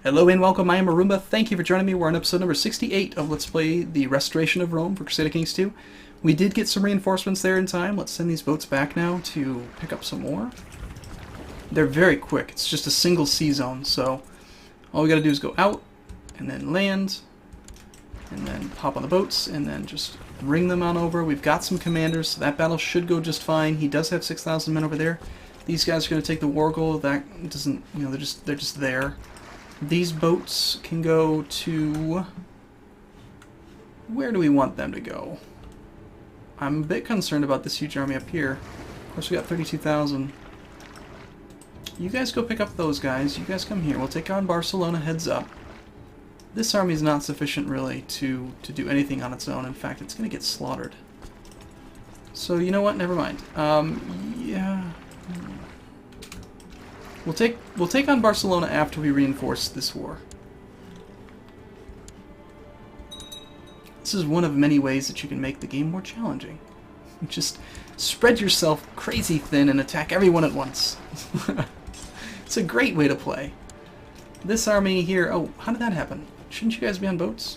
Hello and welcome, I am Arumba. Thank you for joining me. We're on episode number 68 of Let's Play the Restoration of Rome for Crusader Kings 2. We did get some reinforcements there in time. Let's send these boats back now to pick up some more. They're very quick. It's just a single sea zone, so all we gotta do is go out, and then land, and then hop on the boats, and then just ring them on over. We've got some commanders, so that battle should go just fine. He does have 6,000 men over there. These guys are gonna take the war goal. That doesn't, you know, they're just there. These boats can go to... where do we want them to go? I'm a bit concerned about this huge army up here. Of course, we got 32,000. You guys go pick up those guys. You guys come here. We'll take on Barcelona heads up. This army is not sufficient, really, to do anything on its own. In fact, it's going to get slaughtered. So, you know what? Never mind. Yeah... We'll take on Barcelona after we reinforce this war. This is one of many ways that you can make the game more challenging. Just spread yourself crazy thin and attack everyone at once. It's a great way to play. This army here... oh, how did that happen? Shouldn't you guys be on boats?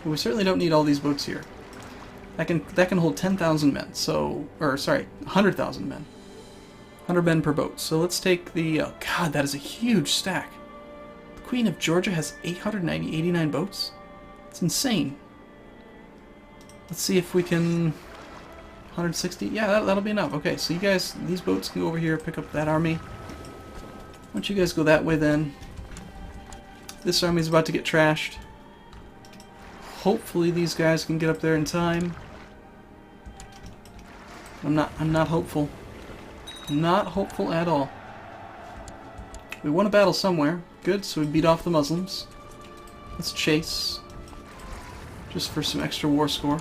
Well, we certainly don't need all these boats here. That can hold 10,000 men, so... or, sorry, 100,000 men. 100 men per boat. So let's take the... oh, God, that is a huge stack. The Queen of Georgia has 89 boats? It's insane. Let's see if we can... 160? Yeah, that'll be enough. Okay, so you guys, these boats can go over here, pick up that army. Why don't you guys go that way then? This army's about to get trashed. Hopefully these guys can get up there in time. I'm not hopeful. I'm not hopeful at all. We won a battle somewhere. Good, so we beat off the Muslims. Let's chase. Just for some extra war score.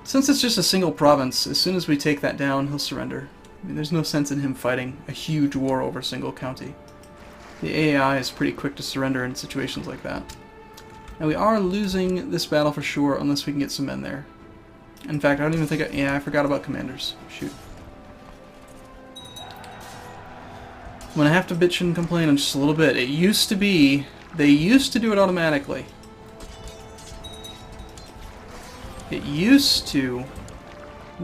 Since it's just a single province, as soon as we take that down, he'll surrender. I mean, there's no sense in him fighting a huge war over a single county. The AI is pretty quick to surrender in situations like that. Now we are losing this battle for sure, unless we can get some men there. In fact, I don't even think I forgot about commanders. Shoot. I'm gonna have to bitch and complain in just a little bit. It used to be... they used to do it automatically. It used to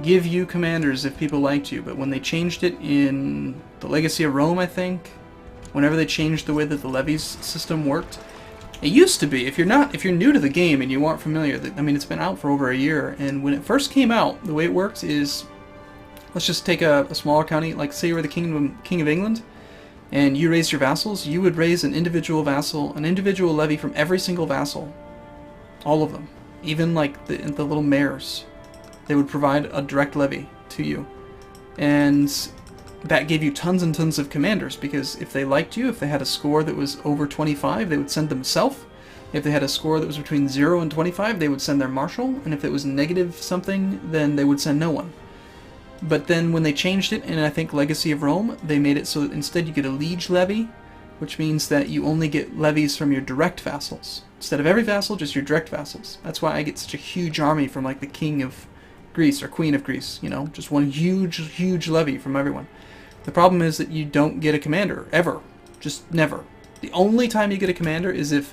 give you commanders if people liked you, but when they changed it in the Legacy of Rome, I think, whenever they changed the way that the levies system worked, it used to be, if you're new to the game and you aren't familiar, I mean, it's been out for over a year, and when it first came out, the way it worked is, let's just take a smaller county, like say you were the King of England, and you raised your vassals, you would raise an individual vassal, an individual levy from every single vassal. All of them. Even like the little mayors. They would provide a direct levy to you. And that gave you tons and tons of commanders, because if they liked you, if they had a score that was over 25, they would send themselves. If they had a score that was between 0 and 25, they would send their marshal, and if it was negative something, then they would send no one. But then when they changed it, in I think Legacy of Rome, they made it so that instead you get a liege levy, which means that you only get levies from your direct vassals. Instead of every vassal, just your direct vassals. That's why I get such a huge army from like the King of Greece, or Queen of Greece, you know, just one huge levy from everyone. The problem is that you don't get a commander, ever. Just never. The only time you get a commander is if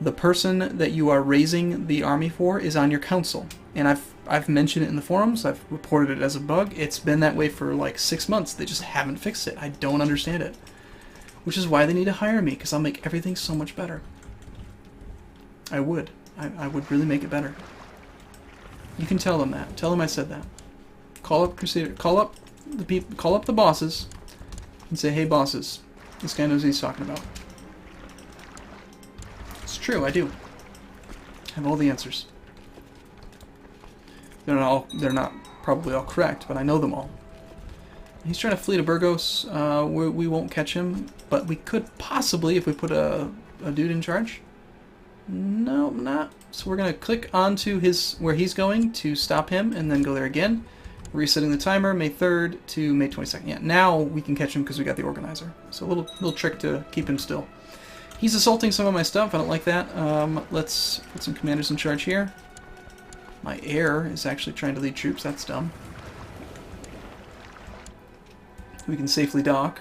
the person that you are raising the army for is on your council. And I've mentioned it in the forums, I've reported it as a bug. It's been that way for like 6 months. They just haven't fixed it. I don't understand it. Which is why they need to hire me, because I'll make everything so much better. I would. I would really make it better. You can tell them that. Tell them I said that. Call up Crusader. Call up the people. Call up the bosses, and say, "Hey, bosses, this guy knows what he's talking about." It's true. I do. I have all the answers. They're not probably all correct, but I know them all. He's trying to flee to Burgos. We won't catch him, but we could possibly if we put a dude in charge. No, not. So we're going to click onto where he's going to stop him, and then go there again. Resetting the timer, May 3rd to May 22nd. Yeah, now we can catch him because we got the organizer. So a little trick to keep him still. He's assaulting some of my stuff. I don't like that. Let's put some commanders in charge here. My heir is actually trying to lead troops. That's dumb. we can safely dock.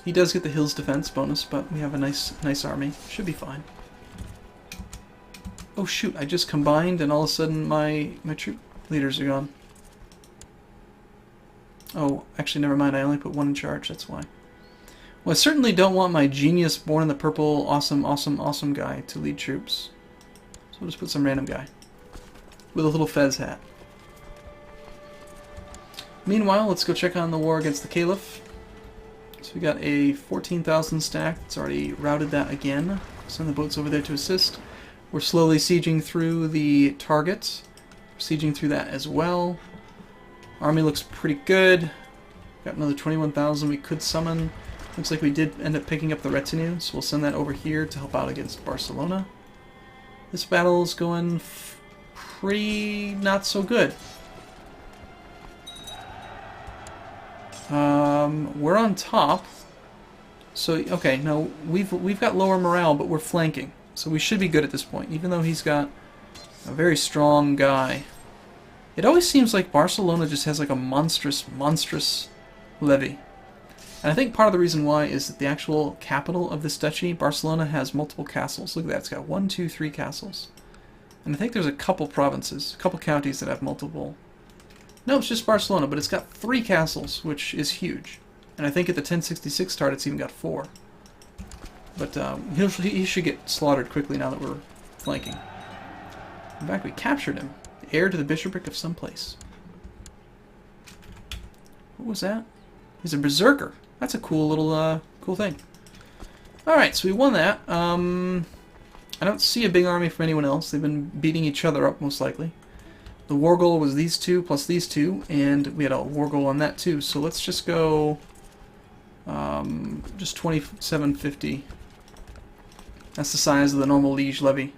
He does get the hills defense bonus, but we have a nice army. Should be fine. Oh shoot, I just combined and all of a sudden my troop leaders are gone. Oh, actually never mind, I only put one in charge, that's why. Well, I certainly don't want my genius born in the purple awesome guy to lead troops. So we'll just put some random guy with a little fez hat. Meanwhile, let's go check on the war against the Caliph. So we got a 14,000 stack. It's already routed that again. Send the boats over there to assist. We're slowly sieging through the target. Sieging through that as well. Army looks pretty good. Got another 21,000 we could summon. Looks like we did end up picking up the retinue, so we'll send that over here to help out against Barcelona. This battle's going pretty not so good. We're on top. So okay, no, we've got lower morale, but we're flanking, so we should be good at this point. Even though he's got a very strong guy, it always seems like Barcelona just has like a monstrous levy. And I think part of the reason why is that the actual capital of this duchy, Barcelona, has multiple castles. Look at that, it's got 1, 2, 3 castles, and I think there's a couple provinces, a couple counties that have multiple. No, it's just Barcelona, but it's got 3 castles, which is huge. And I think at the 1066 start, it's even got 4. But he should get slaughtered quickly now that we're flanking. In fact, we captured him. Heir to the bishopric of some place. What was that? He's a berserker. That's a cool little cool thing. Alright, so we won that. I don't see a big army from anyone else. They've been beating each other up, most likely. The war goal was these two plus these two, and we had a war goal on that too. So let's just go just 2750. That's the size of the normal liege levy.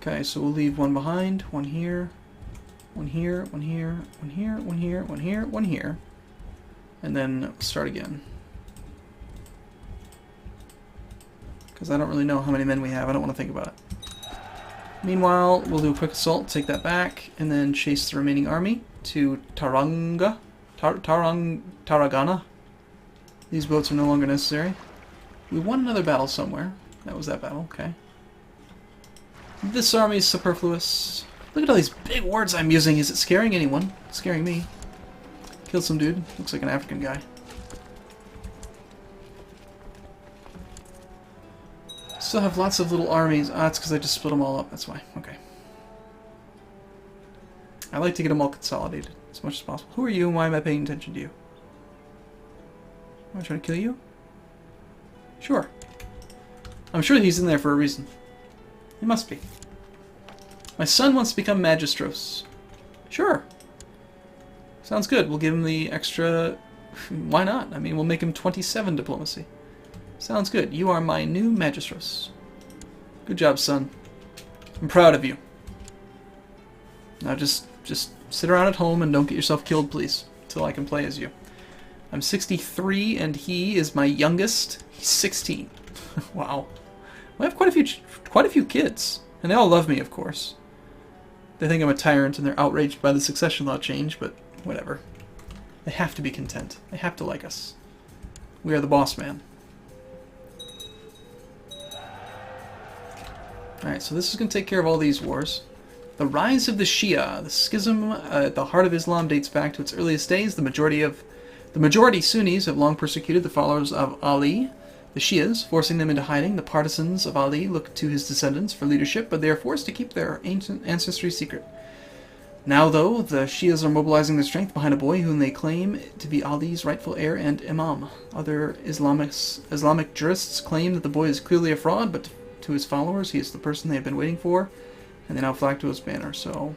Okay, so we'll leave one behind, one here, one here, one here, one here, one here, one here, one here, and then start again. Because I don't really know how many men we have. I don't want to think about it. Meanwhile, we'll do a quick assault, take that back, and then chase the remaining army to Tarragona. These boats are no longer necessary. We won another battle somewhere. That was that battle, okay. This army is superfluous. Look at all these big words I'm using. Is it scaring anyone? It's scaring me. Killed some dude. Looks like an African guy. Still have lots of little armies. Ah, it's because I just split them all up. That's why. Okay. I like to get them all consolidated as much as possible. Who are you and why am I paying attention to you? Am I trying to kill you? Sure. I'm sure he's in there for a reason. He must be. My son wants to become magistros. Sure. Sounds good. We'll give him the extra... Why not? I mean, we'll make him 27 diplomacy. Sounds good. You are my new magistros. Good job, son. I'm proud of you. Now just sit around at home and don't get yourself killed, please, until I can play as you. I'm 63 and he is my youngest. He's 16. Wow. We have quite a few kids, and they all love me, of course. They think I'm a tyrant and they're outraged by the succession law change, but whatever. They have to be content. They have to like us. We are the boss man. Alright, so this is going to take care of all these wars. The rise of the Shia. The schism at the heart of Islam dates back to its earliest days. The majority Sunnis have long persecuted the followers of Ali, the Shias, forcing them into hiding. The partisans of Ali look to his descendants for leadership, but they are forced to keep their ancient ancestry secret. Now, though, the Shias are mobilizing their strength behind a boy whom they claim to be Ali's rightful heir and imam. Other Islamic jurists claim that the boy is clearly a fraud, but to his followers, he is the person they have been waiting for, and they now flag to his banner. So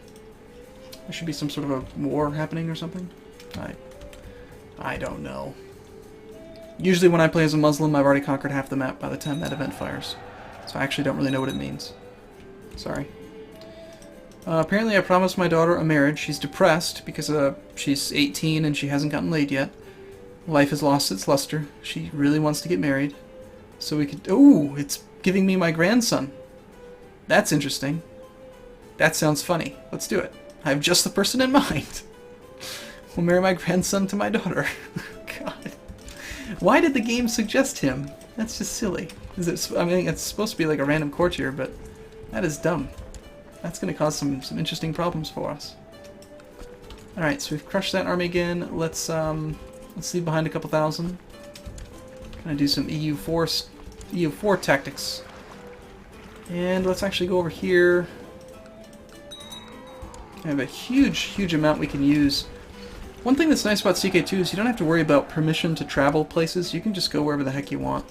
there should be some sort of a war happening or something. I don't know. Usually when I play as a Muslim, I've already conquered half the map by the time that event fires. So I actually don't really know what it means. Sorry. Apparently I promised my daughter a marriage. She's depressed because she's 18 and she hasn't gotten laid yet. Life has lost its luster. She really wants to get married. So we could... Ooh, it's giving me my grandson. That's interesting. That sounds funny. Let's do it. I have just the person in mind. We'll marry my grandson to my daughter. God. Why did the game suggest him? That's just silly. Is it? I mean, it's supposed to be like a random courtier, but that is dumb. That's going to cause some interesting problems for us. All right, so we've crushed that army again. Let's leave behind a couple thousand. Gonna do some EU4 tactics, and let's actually go over here. I have a huge amount we can use. One thing that's nice about CK2 is you don't have to worry about permission to travel places. You can just go wherever the heck you want.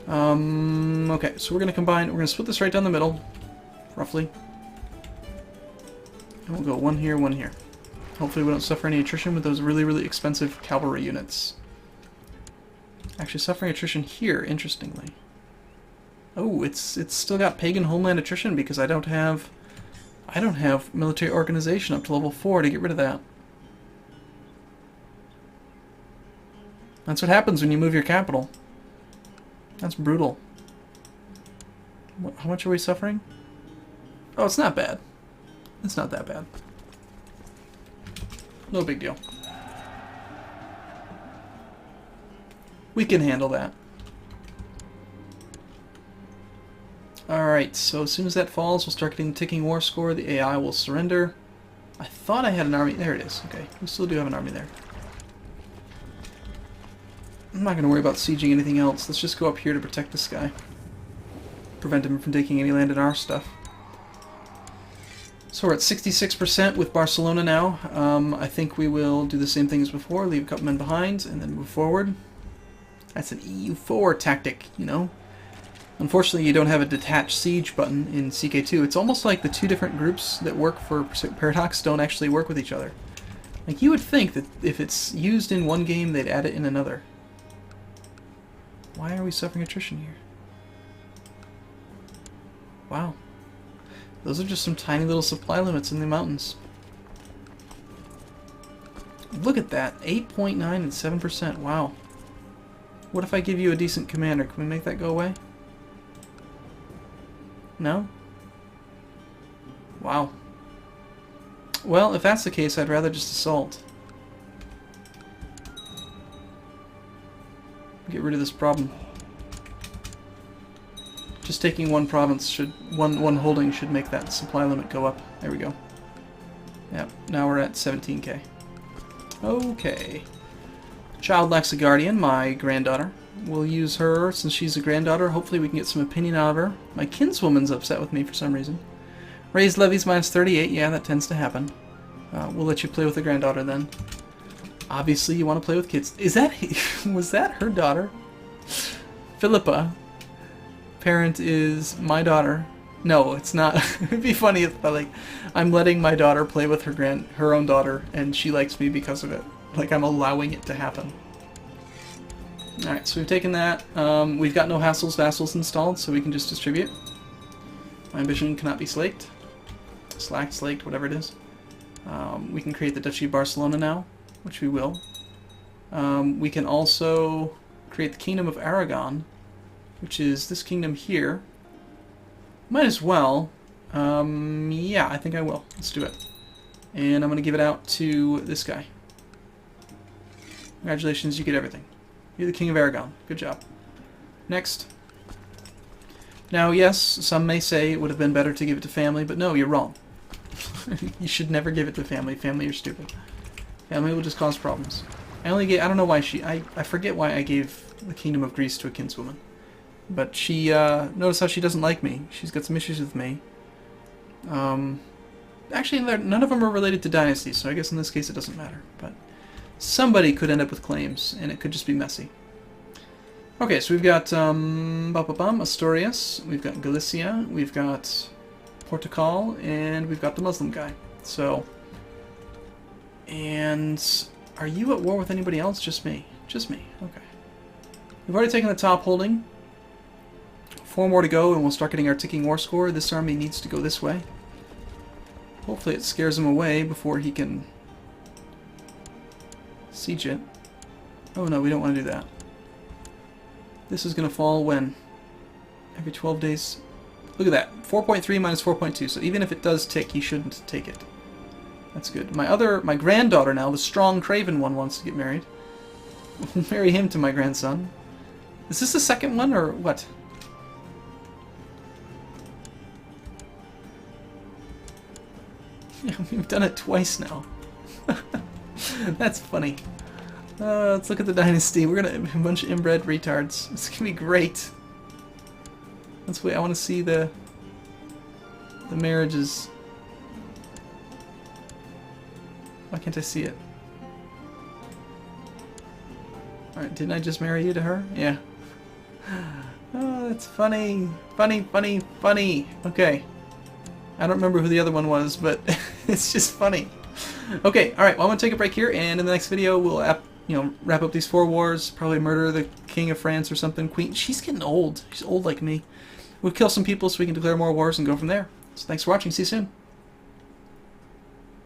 Okay, so we're going to combine, we're going to split this right down the middle, roughly. And we'll go one here, one here. Hopefully we don't suffer any attrition with those really expensive cavalry units. Actually, suffering attrition here, interestingly. Oh, it's still got pagan homeland attrition because I don't have military organization up to level 4 to get rid of that. That's what happens when you move your capital. That's brutal. How much are we suffering? Oh, it's not bad. It's not that bad. No big deal. We can handle that. Alright, so as soon as that falls, we'll start getting the ticking war score. The AI will surrender. I thought I had an army. There it is. Okay, we still do have an army there. I'm not going to worry about sieging anything else. Let's just go up here to protect this guy. Prevent him from taking any land in our stuff. So we're at 66% with Barcelona now. I think we will do the same thing as before. Leave a couple men behind and then move forward. That's an EU4 tactic, you know. Unfortunately, you don't have a detach siege button in CK2. It's almost like the two different groups that work for Paradox don't actually work with each other. Like, you would think that if it's used in one game, they'd add it in another. Why are we suffering attrition here? Wow. Those are just some tiny little supply limits in the mountains. Look at that. 8.9 and 7%. Wow. What if I give you a decent commander? Can we make that go away? No? Wow. Well, if that's the case, I'd rather just assault. Get rid of this problem. Just taking one province should, one holding should make that supply limit go up. There we go. Yep, now we're at 17k. Okay. Child lacks a guardian, my granddaughter. We'll use her since she's a granddaughter. Hopefully we can get some opinion out of her. My kinswoman's upset with me for some reason. Raised levies minus 38. Yeah, that tends to happen. We'll let you play with the granddaughter then. Obviously you want to play with kids. Is that... was that her daughter? Philippa. Parent is my daughter. No, it's not. It'd be funny if like I'm letting my daughter play with her own daughter and she likes me because of it. Like I'm allowing it to happen. Alright, so we've taken that. We've got no vassals installed, so we can just distribute. My ambition cannot be slaked. Slaked, whatever it is. We can create the Duchy of Barcelona now, which we will. We can also create the Kingdom of Aragon, which is this kingdom here. Might as well. Yeah, I think I will. Let's do it. And I'm going to give it out to this guy. Congratulations, you get everything. You're the King of Aragon. Good job. Next. Now, yes, some may say it would have been better to give it to family, but no, you're wrong. You should never give it to family. Family are stupid. Family will just cause problems. I don't know why I forget why I gave the Kingdom of Greece to a kinswoman. But she, notice how she doesn't like me. She's got some issues with me. Actually, none of them are related to dynasties, so I guess in this case it doesn't matter. But somebody could end up with claims, and it could just be messy. Okay, so we've got Asturias, we've got Galicia, we've got Portugal, and we've got the Muslim guy. So, and are you at war with anybody else? Just me. Just me. Okay. We've already taken the top holding. 4 more to go, and we'll start getting our ticking war score. This army needs to go this way. Hopefully it scares him away before he can siege it. Oh no, we don't want to do that. This is going to fall when? Every 12 days. Look at that. 4.3 minus 4.2. So even if it does tick, you shouldn't take it. That's good. My granddaughter now, the strong Craven one, wants to get married. We'll marry him to my grandson. Is this the second one, or what? Yeah, we've done it twice now. That's funny. Let's look at the dynasty. We're gonna have a bunch of inbred retards. It's gonna be great. Let's wait. I want to see the marriages. Why can't I see it? Alright, didn't I just marry you to her? Yeah. Oh, that's funny. Funny, funny, funny. Okay. I don't remember who the other one was, but it's just funny. Okay, alright, well I'm going to take a break here, and in the next video we'll wrap up these 4 wars, probably murder the King of France or something. Queen, she's getting old. She's old like me. We'll kill some people so we can declare more wars and go from there. So thanks for watching. See you soon.